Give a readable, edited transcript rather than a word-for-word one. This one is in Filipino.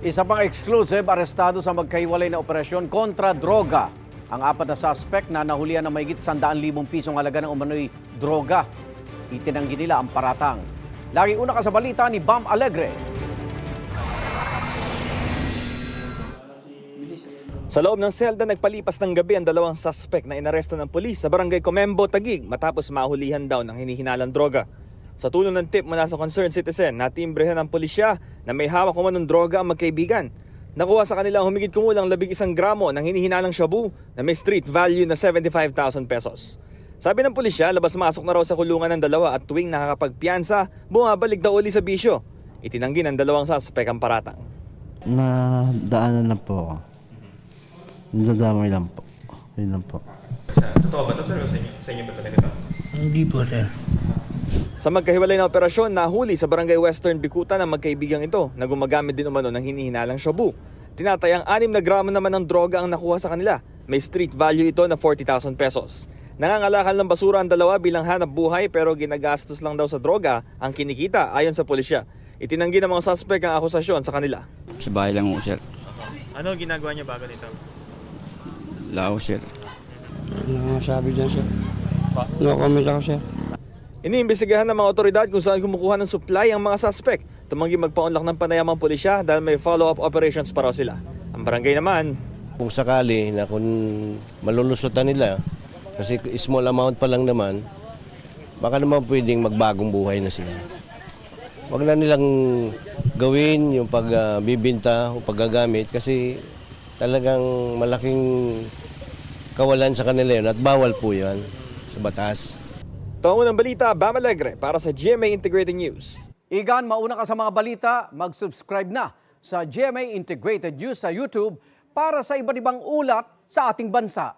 Isa pang exclusive, arestado sa magkahiwalay na operasyon kontra droga. Ang apat na suspect na nahulihan ng mahigit 100,000 pisong halaga ng umano'y droga. Itinanggi nila ang paratang. Lagi una ka sa balita ni Bam Alegre. Sa loob ng selda, nagpalipas ng gabi ang dalawang suspect na inaresto ng pulis sa barangay Comembo, Taguig matapos mahulihan daw ng hinihinalang droga. Sa tulong ng tip mula sa concerned citizen, natimbrehan ng pulisya na may hawak umanong droga ang magkaibigan. Nakuha sa kanila humigit kumulang 11 gramo ng hinihinalang shabu na may street value na 75,000 pesos. Sabi ng pulisya, labas-masok na raw sa kulungan ng dalawa at tuwing nakakapagpiyansa, bumabalik daw uli sa bisyo. Itinanggi ng dalawang suspect ang paratang. Nadaanan lang po ako. Nadamay lang po. Yun lang po. Totoo ba ito, sir? Sa inyo ba talaga ito? Hindi po, sir. Sa magkahiwalay na operasyon, nahuli sa barangay Western Bikutan ang magkaibigang ito na gumagamit din umano ng hinihinalang shabu. Tinatayang 6 na gramo naman ng droga ang nakuha sa kanila. May street value ito na 40,000 pesos. Nangangalakal ng basura ang dalawa bilang hanap buhay pero ginagastos lang daw sa droga ang kinikita ayon sa pulisya. Itinanggi ng mga suspect ang akusasyon sa kanila. Sa bahay lang ho, sir. Ano ginagawa niya bago nito? Lao, sir. Ano masabi dyan, sir? No comment ako, sir. Iniimbestigahan ng mga otoridad kung saan kumukuha ng supply ang mga suspect. Tumanggi magpaunlak ng panayamang pulisya dahil may follow-up operations pa raw sila. Ang barangay naman, kung sakali na kung malulusutan nila, kasi small amount pa lang naman, baka naman pwedeng magbagong buhay na sila. Huwag na nilang gawin yung pagbibinta o paggagamit kasi talagang malaking kawalan sa kanila yun at bawal po yan sa batas. ito ang unang balita, Bam Alegre para sa GMA Integrated News. Igan, mauna ka sa mga balita, mag-subscribe na sa GMA Integrated News sa YouTube para sa iba't ibang ulat sa ating bansa.